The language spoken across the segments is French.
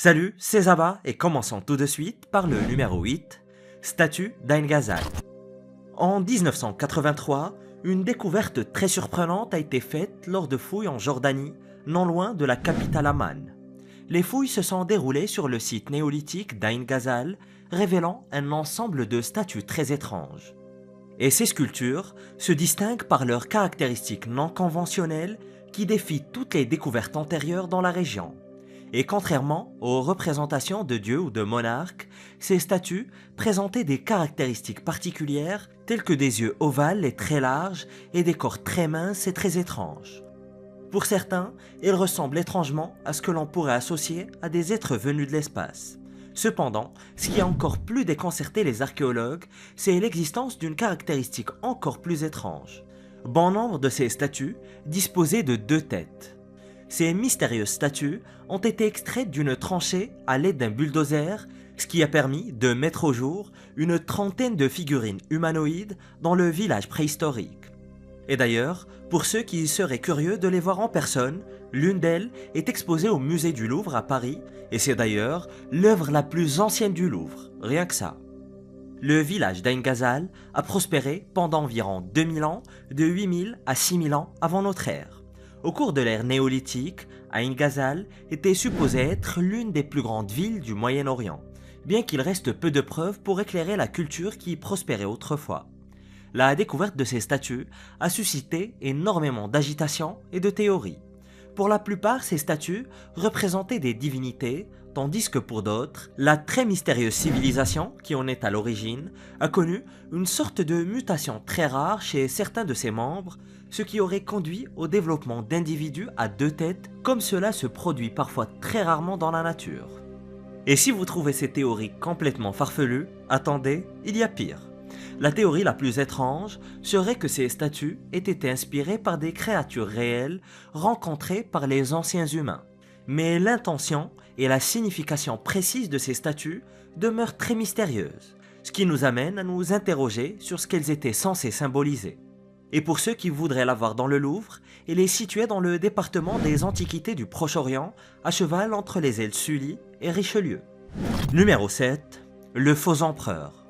Salut, c'est Zaba et commençons tout de suite par le numéro 8, statue d'Ain Ghazal. En 1983, une découverte très surprenante a été faite lors de fouilles en Jordanie, non loin de la capitale Amman. Les fouilles se sont déroulées sur le site néolithique d'Ain Ghazal, révélant un ensemble de statues très étranges. Et ces sculptures se distinguent par leurs caractéristiques non conventionnelles qui défient toutes les découvertes antérieures dans la région. Et contrairement aux représentations de dieux ou de monarques, ces statues présentaient des caractéristiques particulières telles que des yeux ovales et très larges et des corps très minces et très étranges. Pour certains, elles ressemblent étrangement à ce que l'on pourrait associer à des êtres venus de l'espace. Cependant, ce qui a encore plus déconcerté les archéologues, c'est l'existence d'une caractéristique encore plus étrange. Bon nombre de ces statues disposaient de deux têtes. Ces mystérieuses statues ont été extraites d'une tranchée à l'aide d'un bulldozer, ce qui a permis de mettre au jour une trentaine de figurines humanoïdes dans le village préhistorique. Et d'ailleurs, pour ceux qui seraient curieux de les voir en personne, l'une d'elles est exposée au musée du Louvre à Paris, et c'est d'ailleurs l'œuvre la plus ancienne du Louvre, rien que ça. Le village d'Ain Ghazal a prospéré pendant environ 2000 ans, de 8000 à 6000 ans avant notre ère. Au cours de l'ère néolithique, Ain Ghazal était supposée être l'une des plus grandes villes du Moyen-Orient, bien qu'il reste peu de preuves pour éclairer la culture qui y prospérait autrefois. La découverte de ces statues a suscité énormément d'agitation et de théories. Pour la plupart, ces statues représentaient des divinités, tandis que pour d'autres, la très mystérieuse civilisation qui en est à l'origine a connu une sorte de mutation très rare chez certains de ses membres, ce qui aurait conduit au développement d'individus à deux têtes, comme cela se produit parfois très rarement dans la nature. Et si vous trouvez ces théories complètement farfelues, attendez, il y a pire. La théorie la plus étrange serait que ces statues aient été inspirées par des créatures réelles rencontrées par les anciens humains. Mais l'intention et la signification précise de ces statues demeurent très mystérieuses, ce qui nous amène à nous interroger sur ce qu'elles étaient censées symboliser. Et pour ceux qui voudraient la voir dans le Louvre, elle est située dans le département des Antiquités du Proche-Orient, à cheval entre les ailes Sully et Richelieu. Numéro 7. Le faux empereur.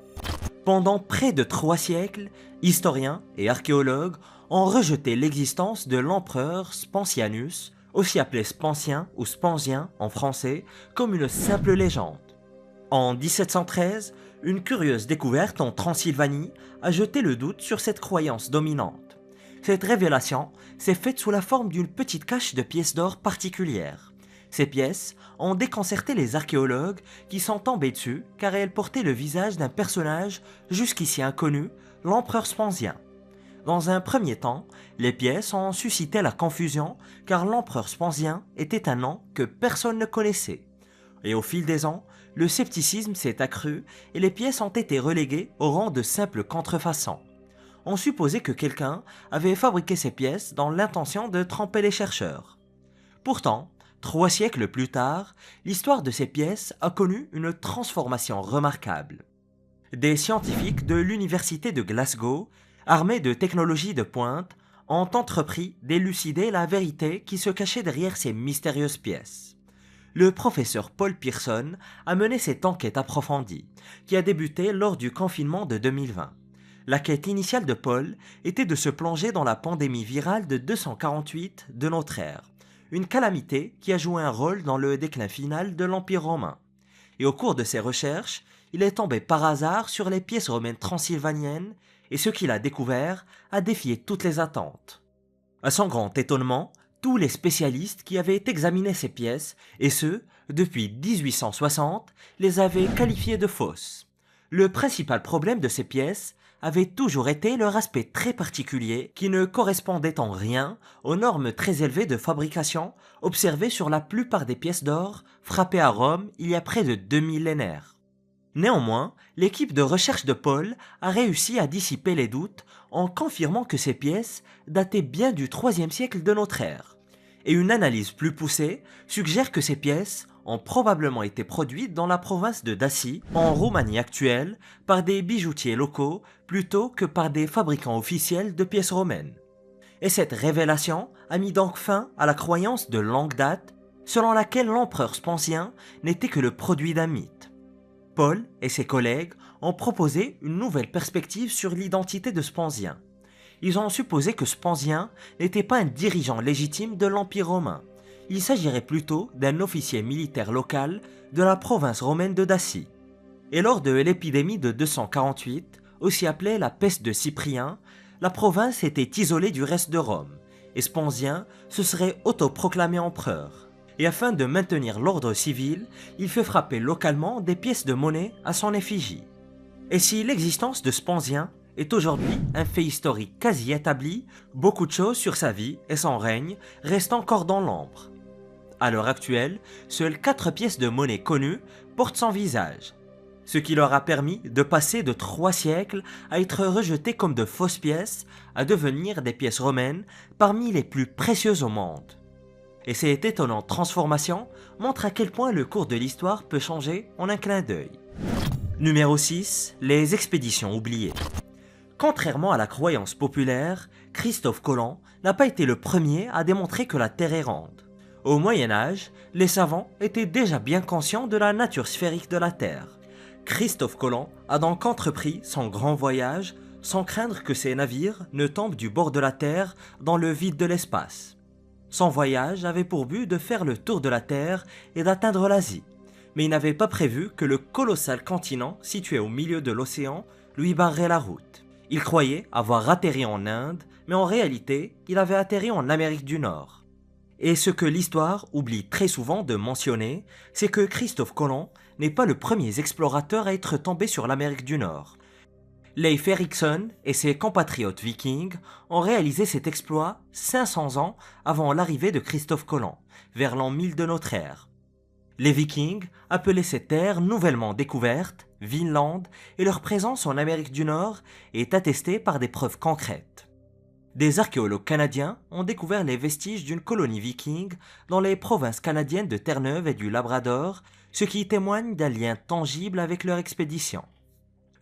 Pendant près de 3 siècles, historiens et archéologues ont rejeté l'existence de l'empereur Spansianus, aussi appelé Spansien ou Spansien en français, comme une simple légende. En 1713, une curieuse découverte en Transylvanie a jeté le doute sur cette croyance dominante. Cette révélation s'est faite sous la forme d'une petite cache de pièces d'or particulières. Ces pièces ont déconcerté les archéologues qui sont tombés dessus car elles portaient le visage d'un personnage jusqu'ici inconnu, l'empereur Spansien. Dans un premier temps, les pièces ont suscité la confusion car l'empereur Spansien était un nom que personne ne connaissait. Et au fil des ans, le scepticisme s'est accru et les pièces ont été reléguées au rang de simples contrefaçons. On supposait que quelqu'un avait fabriqué ces pièces dans l'intention de tromper les chercheurs. Pourtant, 3 siècles plus tard, l'histoire de ces pièces a connu une transformation remarquable. Des scientifiques de l'université de Glasgow, armés de technologies de pointe, ont entrepris d'élucider la vérité qui se cachait derrière ces mystérieuses pièces. Le professeur Paul Pearson a mené cette enquête approfondie, qui a débuté lors du confinement de 2020. La quête initiale de Paul était de se plonger dans la pandémie virale de 248 de notre ère, une calamité qui a joué un rôle dans le déclin final de l'Empire romain. Et au cours de ses recherches, il est tombé par hasard sur les pièces romaines transylvaniennes, et ce qu'il a découvert a défié toutes les attentes. À son grand étonnement, tous les spécialistes qui avaient examiné ces pièces, et ce, depuis 1860, les avaient qualifiées de fausses. Le principal problème de ces pièces avait toujours été leur aspect très particulier qui ne correspondait en rien aux normes très élevées de fabrication observées sur la plupart des pièces d'or frappées à Rome il y a près de 2 millénaires. Néanmoins, l'équipe de recherche de Paul a réussi à dissiper les doutes en confirmant que ces pièces dataient bien du IIIe siècle de notre ère. Et une analyse plus poussée suggère que ces pièces ont probablement été produites dans la province de Dacie, en Roumanie actuelle, par des bijoutiers locaux plutôt que par des fabricants officiels de pièces romaines. Et cette révélation a mis donc fin à la croyance de longue date selon laquelle l'empereur spensien n'était que le produit d'un mythe. Paul et ses collègues ont proposé une nouvelle perspective sur l'identité de Spensien. Ils ont supposé que Spensien n'était pas un dirigeant légitime de l'Empire romain. Il s'agirait plutôt d'un officier militaire local de la province romaine de Dacie. Et lors de l'épidémie de 248, aussi appelée la peste de Cyprien, la province était isolée du reste de Rome, et Spensien se serait autoproclamé empereur. Et afin de maintenir l'ordre civil, il fait frapper localement des pièces de monnaie à son effigie. Et si l'existence de Spensien est aujourd'hui un fait historique quasi établi, beaucoup de choses sur sa vie et son règne restent encore dans l'ombre. À l'heure actuelle, seules 4 pièces de monnaie connues portent son visage, ce qui leur a permis de passer de 3 siècles à être rejetées comme de fausses pièces à devenir des pièces romaines parmi les plus précieuses au monde. Et cette étonnante transformation montre à quel point le cours de l'histoire peut changer en un clin d'œil. Numéro 6. Les expéditions oubliées. Contrairement à la croyance populaire, Christophe Colomb n'a pas été le premier à démontrer que la Terre est ronde. Au Moyen-Âge, les savants étaient déjà bien conscients de la nature sphérique de la Terre. Christophe Colomb a donc entrepris son grand voyage sans craindre que ses navires ne tombent du bord de la Terre dans le vide de l'espace. Son voyage avait pour but de faire le tour de la Terre et d'atteindre l'Asie, mais il n'avait pas prévu que le colossal continent situé au milieu de l'océan lui barrait la route. Il croyait avoir atterri en Inde, mais en réalité, il avait atterri en Amérique du Nord. Et ce que l'histoire oublie très souvent de mentionner, c'est que Christophe Colomb n'est pas le premier explorateur à être tombé sur l'Amérique du Nord. Leif Erikson et ses compatriotes vikings ont réalisé cet exploit 500 ans avant l'arrivée de Christophe Colomb, vers l'an 1000 de notre ère. Les Vikings appelaient ces terres nouvellement découvertes Vinland et leur présence en Amérique du Nord est attestée par des preuves concrètes. Des archéologues canadiens ont découvert les vestiges d'une colonie viking dans les provinces canadiennes de Terre-Neuve et du Labrador, ce qui témoigne d'un lien tangible avec leur expédition.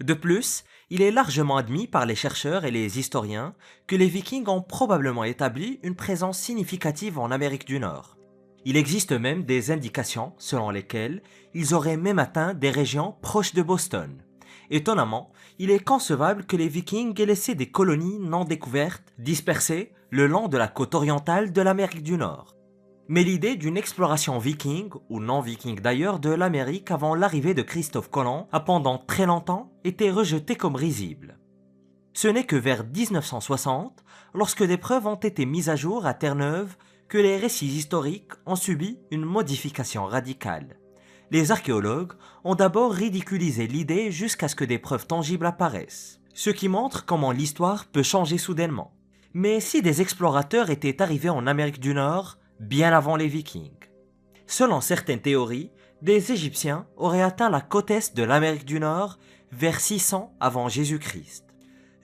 De plus, il est largement admis par les chercheurs et les historiens que les Vikings ont probablement établi une présence significative en Amérique du Nord. Il existe même des indications selon lesquelles ils auraient même atteint des régions proches de Boston. Étonnamment, il est concevable que les Vikings aient laissé des colonies non découvertes dispersées le long de la côte orientale de l'Amérique du Nord. Mais l'idée d'une exploration viking, ou non viking d'ailleurs, de l'Amérique avant l'arrivée de Christophe Colomb a pendant très longtemps été rejetée comme risible. Ce n'est que vers 1960, lorsque des preuves ont été mises à jour à Terre-Neuve, que les récits historiques ont subi une modification radicale. Les archéologues ont d'abord ridiculisé l'idée jusqu'à ce que des preuves tangibles apparaissent, ce qui montre comment l'histoire peut changer soudainement. Mais si des explorateurs étaient arrivés en Amérique du Nord, bien avant les Vikings. Selon certaines théories, des Égyptiens auraient atteint la côte est de l'Amérique du Nord vers 600 avant Jésus-Christ.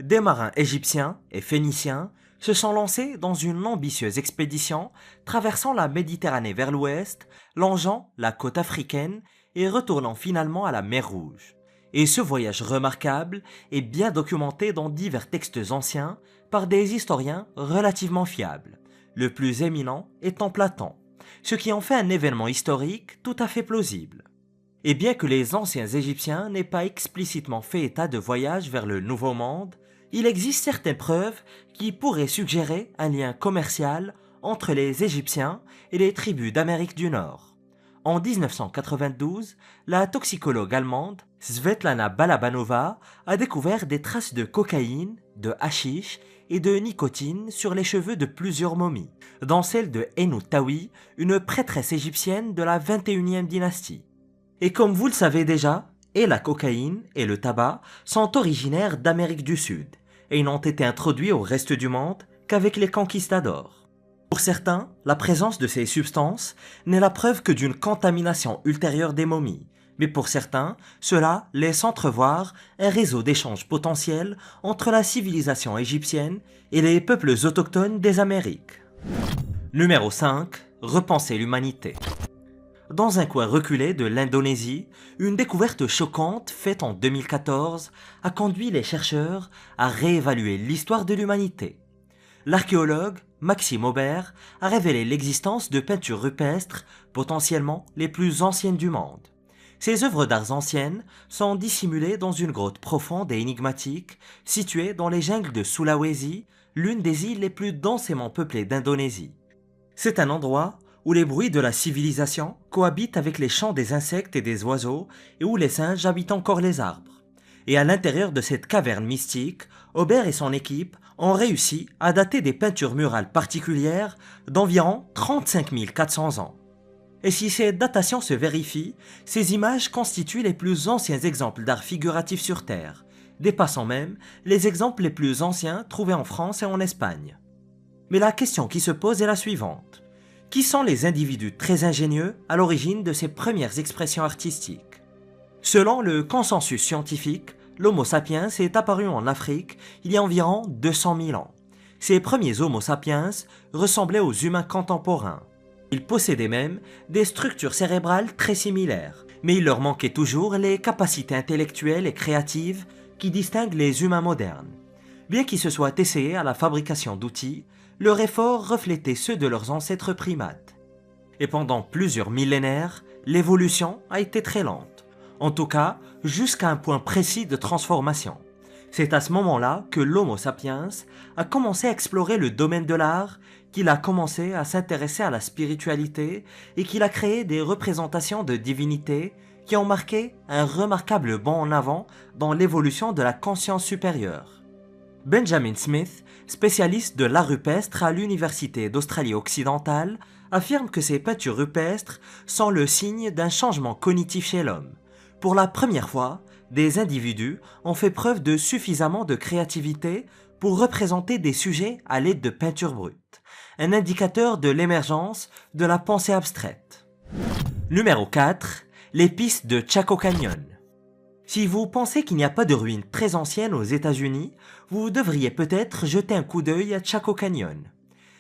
Des marins égyptiens et phéniciens se sont lancés dans une ambitieuse expédition traversant la Méditerranée vers l'ouest, longeant la côte africaine et retournant finalement à la mer Rouge. Et ce voyage remarquable est bien documenté dans divers textes anciens par des historiens relativement fiables, le plus éminent étant Platon, ce qui en fait un événement historique tout à fait plausible. Et bien que les anciens Égyptiens n'aient pas explicitement fait état de voyage vers le Nouveau Monde, il existe certaines preuves qui pourraient suggérer un lien commercial entre les Égyptiens et les tribus d'Amérique du Nord. En 1992, la toxicologue allemande Svetlana Balabanova a découvert des traces de cocaïne, de hashish et de nicotine sur les cheveux de plusieurs momies, dont celle de Hénou Tawi, une prêtresse égyptienne de la 21e dynastie. Et comme vous le savez déjà, et la cocaïne et le tabac sont originaires d'Amérique du Sud, et ils n'ont été introduits au reste du monde qu'avec les conquistadors. Pour certains, la présence de ces substances n'est la preuve que d'une contamination ultérieure des momies, mais pour certains, cela laisse entrevoir un réseau d'échanges potentiels entre la civilisation égyptienne et les peuples autochtones des Amériques. Numéro 5. Repenser l'humanité. Dans un coin reculé de l'Indonésie, une découverte choquante faite en 2014 a conduit les chercheurs à réévaluer l'histoire de l'humanité. l'archéologue Maxime Aubert a révélé l'existence de peintures rupestres potentiellement les plus anciennes du monde. Ces œuvres d'art anciennes sont dissimulées dans une grotte profonde et énigmatique située dans les jungles de Sulawesi, l'une des îles les plus densément peuplées d'Indonésie. C'est un endroit où les bruits de la civilisation cohabitent avec les chants des insectes et des oiseaux et où les singes habitent encore les arbres. Et à l'intérieur de cette caverne mystique, Aubert et son équipe ont réussi à dater des peintures murales particulières d'environ 35 400 ans. Et si ces datations se vérifient, ces images constituent les plus anciens exemples d'art figuratif sur Terre, dépassant même les exemples les plus anciens trouvés en France et en Espagne. Mais la question qui se pose est la suivante. Qui sont les individus très ingénieux à l'origine de ces premières expressions artistiques? Selon le consensus scientifique, l'Homo sapiens est apparu en Afrique il y a environ 200 000 ans. Ces premiers Homo sapiens ressemblaient aux humains contemporains. Ils possédaient même des structures cérébrales très similaires, mais il leur manquait toujours les capacités intellectuelles et créatives qui distinguent les humains modernes. Bien qu'ils se soient essayés à la fabrication d'outils, leurs efforts reflétaient ceux de leurs ancêtres primates. Et pendant plusieurs millénaires, l'évolution a été très lente, en tout cas jusqu'à un point précis de transformation. C'est à ce moment-là que l'Homo sapiens a commencé à explorer le domaine de l'art, qu'il a commencé à s'intéresser à la spiritualité et qu'il a créé des représentations de divinités qui ont marqué un remarquable bond en avant dans l'évolution de la conscience supérieure. Benjamin Smith, spécialiste de l'art rupestre à l'Université d'Australie-Occidentale, affirme que ces peintures rupestres sont le signe d'un changement cognitif chez l'homme. Pour la première fois, des individus ont fait preuve de suffisamment de créativité pour représenter des sujets à l'aide de peintures brutes, un indicateur de l'émergence de la pensée abstraite. Numéro 4. Les pistes de Chaco Canyon. Si vous pensez qu'il n'y a pas de ruines très anciennes aux États-Unis, vous devriez peut-être jeter un coup d'œil à Chaco Canyon.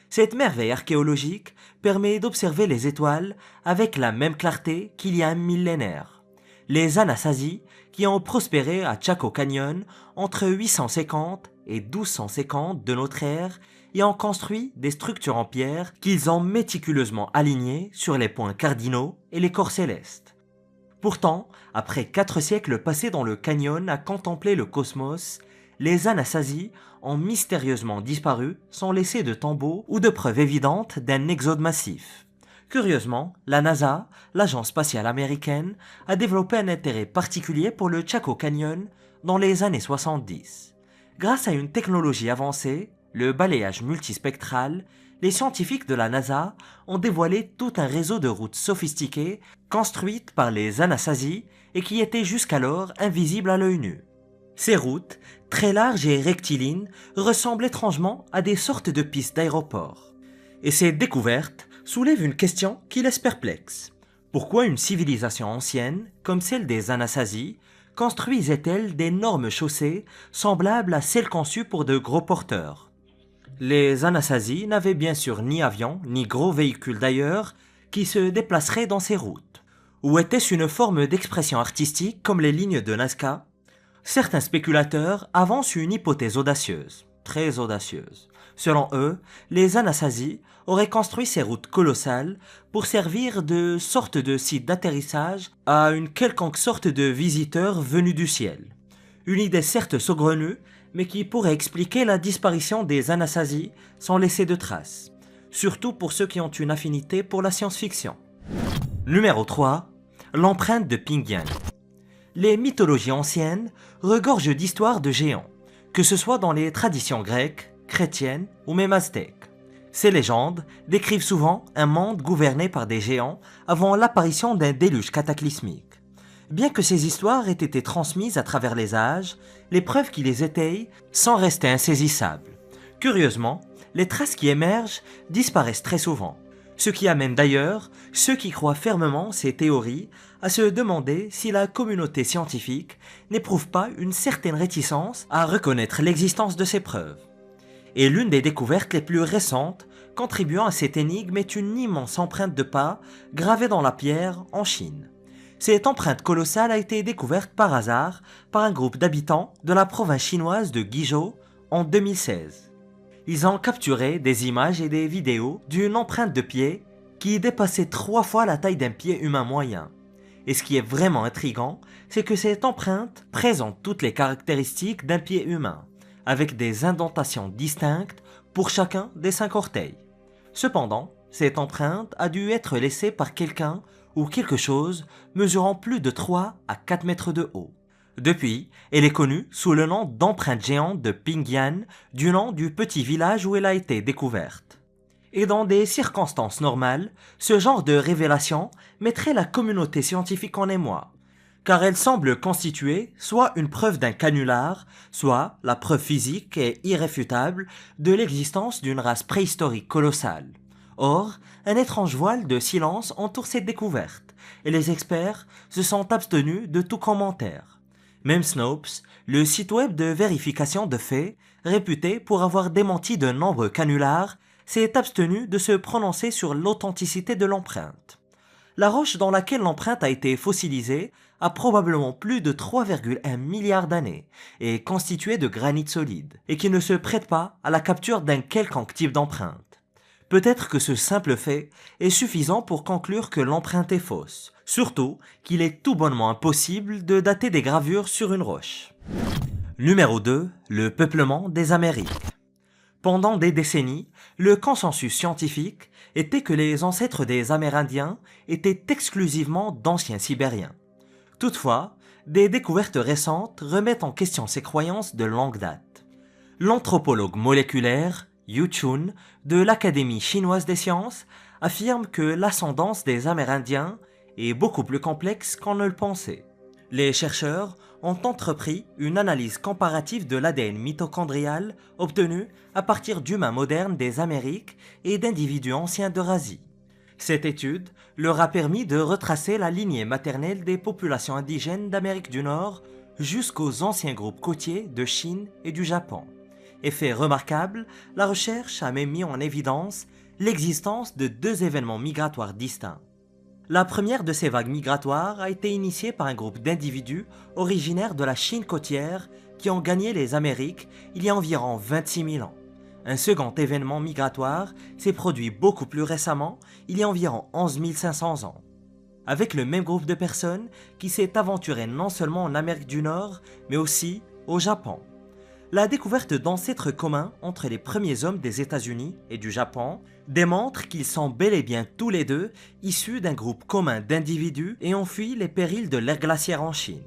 Cette merveille archéologique permet d'observer les étoiles avec la même clarté qu'il y a un millénaire. Les Anasazi, qui ont prospéré à Chaco Canyon entre 850 et 1250 de notre ère, y ont construit des structures en pierre qu'ils ont méticuleusement alignées sur les points cardinaux et les corps célestes. Pourtant, après 4 siècles passés dans le canyon à contempler le cosmos, les Anasazi ont mystérieusement disparu sans laisser de tombeaux ou de preuves évidentes d'un exode massif. Curieusement, la NASA, l'agence spatiale américaine, a développé un intérêt particulier pour le Chaco Canyon dans les années 70. Grâce à une technologie avancée, le balayage multispectral, les scientifiques de la NASA ont dévoilé tout un réseau de routes sophistiquées construites par les Anasazi et qui étaient jusqu'alors invisibles à l'œil nu. Ces routes, très larges et rectilignes, ressemblent étrangement à des sortes de pistes d'aéroport. Et ces découvertes soulèvent une question qui laisse perplexe. Pourquoi une civilisation ancienne, comme celle des Anasazi, construisait-elle d'énormes chaussées semblables à celles conçues pour de gros porteurs? Les Anasazi n'avaient bien sûr ni avions, ni gros véhicules d'ailleurs, qui se déplaceraient dans ces routes. Ou était-ce une forme d'expression artistique comme les lignes de Nazca? Certains spéculateurs avancent une hypothèse audacieuse, très audacieuse. Selon eux, les Anasazi auraient construit ces routes colossales pour servir de sorte de site d'atterrissage à une quelconque sorte de visiteur venu du ciel. Une idée certes saugrenue, mais qui pourrait expliquer la disparition des Anasazi sans laisser de traces, surtout pour ceux qui ont une affinité pour la science-fiction. Numéro 3. L'empreinte de Pyongyang. Les mythologies anciennes regorgent d'histoires de géants, que ce soit dans les traditions grecques, chrétiennes ou même aztèques. Ces légendes décrivent souvent un monde gouverné par des géants avant l'apparition d'un déluge cataclysmique. Bien que ces histoires aient été transmises à travers les âges, les preuves qui les étayent sont restées insaisissables. Curieusement, les traces qui émergent disparaissent très souvent, ce qui amène d'ailleurs ceux qui croient fermement ces théories à se demander si la communauté scientifique n'éprouve pas une certaine réticence à reconnaître l'existence de ces preuves. Et l'une des découvertes les plus récentes contribuant à cette énigme est une immense empreinte de pas gravée dans la pierre en Chine. Cette empreinte colossale a été découverte par hasard par un groupe d'habitants de la province chinoise de Guizhou en 2016. Ils ont capturé des images et des vidéos d'une empreinte de pied qui dépassait 3 fois la taille d'un pied humain moyen. Et ce qui est vraiment intriguant, c'est que cette empreinte présente toutes les caractéristiques d'un pied humain, avec des indentations distinctes pour chacun des 5 orteils. Cependant, cette empreinte a dû être laissée par quelqu'un ou quelque chose mesurant plus de 3 à 4 mètres de haut. Depuis, elle est connue sous le nom d'empreinte géante de Pingyan, du nom du petit village où elle a été découverte. Et dans des circonstances normales, ce genre de révélation mettrait la communauté scientifique en émoi, car elle semble constituer soit une preuve d'un canular, soit la preuve physique et irréfutable de l'existence d'une race préhistorique colossale. Or, un étrange voile de silence entoure cette découverte, et les experts se sont abstenus de tout commentaire. Même Snopes, le site web de vérification de faits, réputé pour avoir démenti de nombreux canulars, s'est abstenu de se prononcer sur l'authenticité de l'empreinte. La roche dans laquelle l'empreinte a été fossilisée a probablement plus de 3,1 milliards d'années et est constituée de granit solide et qui ne se prête pas à la capture d'un quelconque type d'empreinte. Peut-être que ce simple fait est suffisant pour conclure que l'empreinte est fausse, surtout qu'il est tout bonnement impossible de dater des gravures sur une roche. Numéro 2. Le peuplement des Amériques. Pendant des décennies, le consensus scientifique était que les ancêtres des Amérindiens étaient exclusivement d'anciens Sibériens. Toutefois, des découvertes récentes remettent en question ces croyances de longue date. L'anthropologue moléculaire Yu Chun de l'Académie chinoise des sciences affirme que l'ascendance des Amérindiens est beaucoup plus complexe qu'on ne le pensait. Les chercheurs ont entrepris une analyse comparative de l'ADN mitochondrial obtenu à partir d'humains modernes des Amériques et d'individus anciens d'Eurasie. Cette étude leur a permis de retracer la lignée maternelle des populations indigènes d'Amérique du Nord jusqu'aux anciens groupes côtiers de Chine et du Japon. Effet remarquable, la recherche a même mis en évidence l'existence de 2 événements migratoires distincts. La première de ces vagues migratoires a été initiée par un groupe d'individus originaires de la Chine côtière qui ont gagné les Amériques il y a environ 26 000 ans. Un second événement migratoire s'est produit beaucoup plus récemment, il y a environ 11 500 ans, avec le même groupe de personnes qui s'est aventuré non seulement en Amérique du Nord, mais aussi au Japon. La découverte d'ancêtres communs entre les premiers hommes des États-Unis et du Japon démontre qu'ils sont bel et bien tous les deux issus d'un groupe commun d'individus ayant fui les périls de l'ère glaciaire en Chine.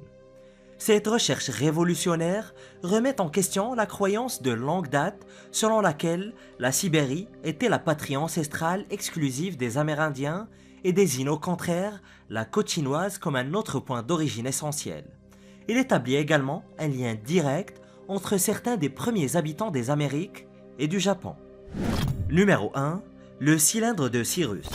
Cette recherche révolutionnaire remet en question la croyance de longue date selon laquelle la Sibérie était la patrie ancestrale exclusive des Amérindiens et désigne au contraire la côte chinoise comme un autre point d'origine essentiel. Il établit également un lien direct entre certains des premiers habitants des Amériques et du Japon. Numéro 1. Le cylindre de Cyrus.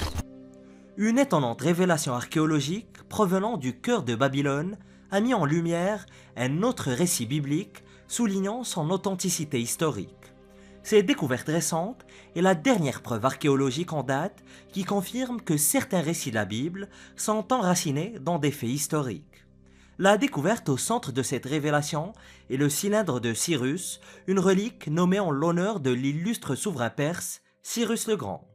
Une étonnante révélation archéologique provenant du cœur de Babylone a mis en lumière un autre récit biblique soulignant son authenticité historique. Cette découverte récente est la dernière preuve archéologique en date qui confirme que certains récits de la Bible sont enracinés dans des faits historiques. La découverte au centre de cette révélation est le cylindre de Cyrus, une relique nommée en l'honneur de l'illustre souverain perse Cyrus le Grand.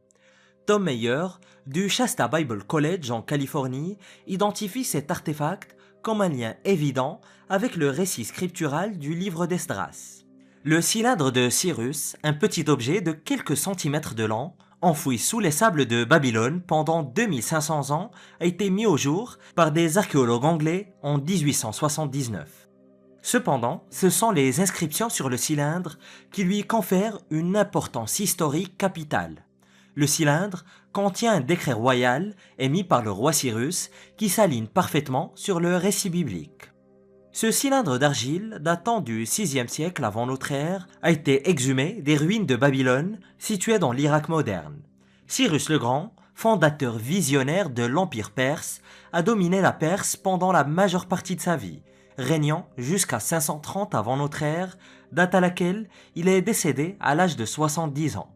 Tom Meyer, du Shasta Bible College en Californie, identifie cet artefact comme un lien évident avec le récit scriptural du livre d'Esdras. Le cylindre de Cyrus, un petit objet de quelques centimètres de long, enfoui sous les sables de Babylone pendant 2500 ans, a été mis au jour par des archéologues anglais en 1879. Cependant, ce sont les inscriptions sur le cylindre qui lui confèrent une importance historique capitale. Le cylindre contient un décret royal émis par le roi Cyrus qui s'aligne parfaitement sur le récit biblique. Ce cylindre d'argile, datant du VIe siècle avant notre ère, a été exhumé des ruines de Babylone, situées dans l'Irak moderne. Cyrus le Grand, fondateur visionnaire de l'Empire perse, a dominé la Perse pendant la majeure partie de sa vie, régnant jusqu'à 530 avant notre ère, date à laquelle il est décédé à l'âge de 70 ans.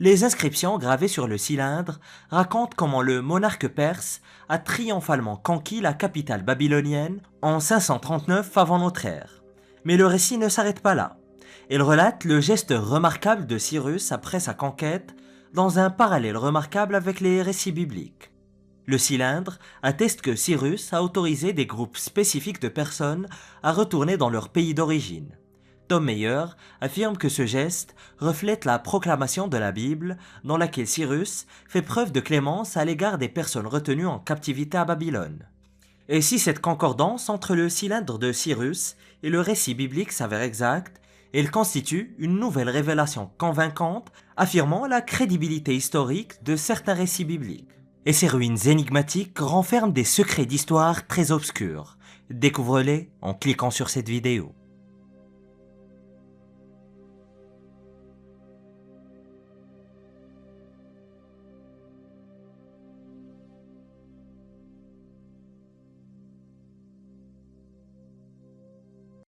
Les inscriptions gravées sur le cylindre racontent comment le monarque perse a triomphalement conquis la capitale babylonienne en 539 avant notre ère. Mais le récit ne s'arrête pas là. Il relate le geste remarquable de Cyrus après sa conquête dans un parallèle remarquable avec les récits bibliques. Le cylindre atteste que Cyrus a autorisé des groupes spécifiques de personnes à retourner dans leur pays d'origine. Tom Meyer affirme que ce geste reflète la proclamation de la Bible dans laquelle Cyrus fait preuve de clémence à l'égard des personnes retenues en captivité à Babylone. Et si cette concordance entre le cylindre de Cyrus et le récit biblique s'avère exacte, il constitue une nouvelle révélation convaincante affirmant la crédibilité historique de certains récits bibliques. Et ces ruines énigmatiques renferment des secrets d'histoire très obscurs. Découvre-les en cliquant sur cette vidéo.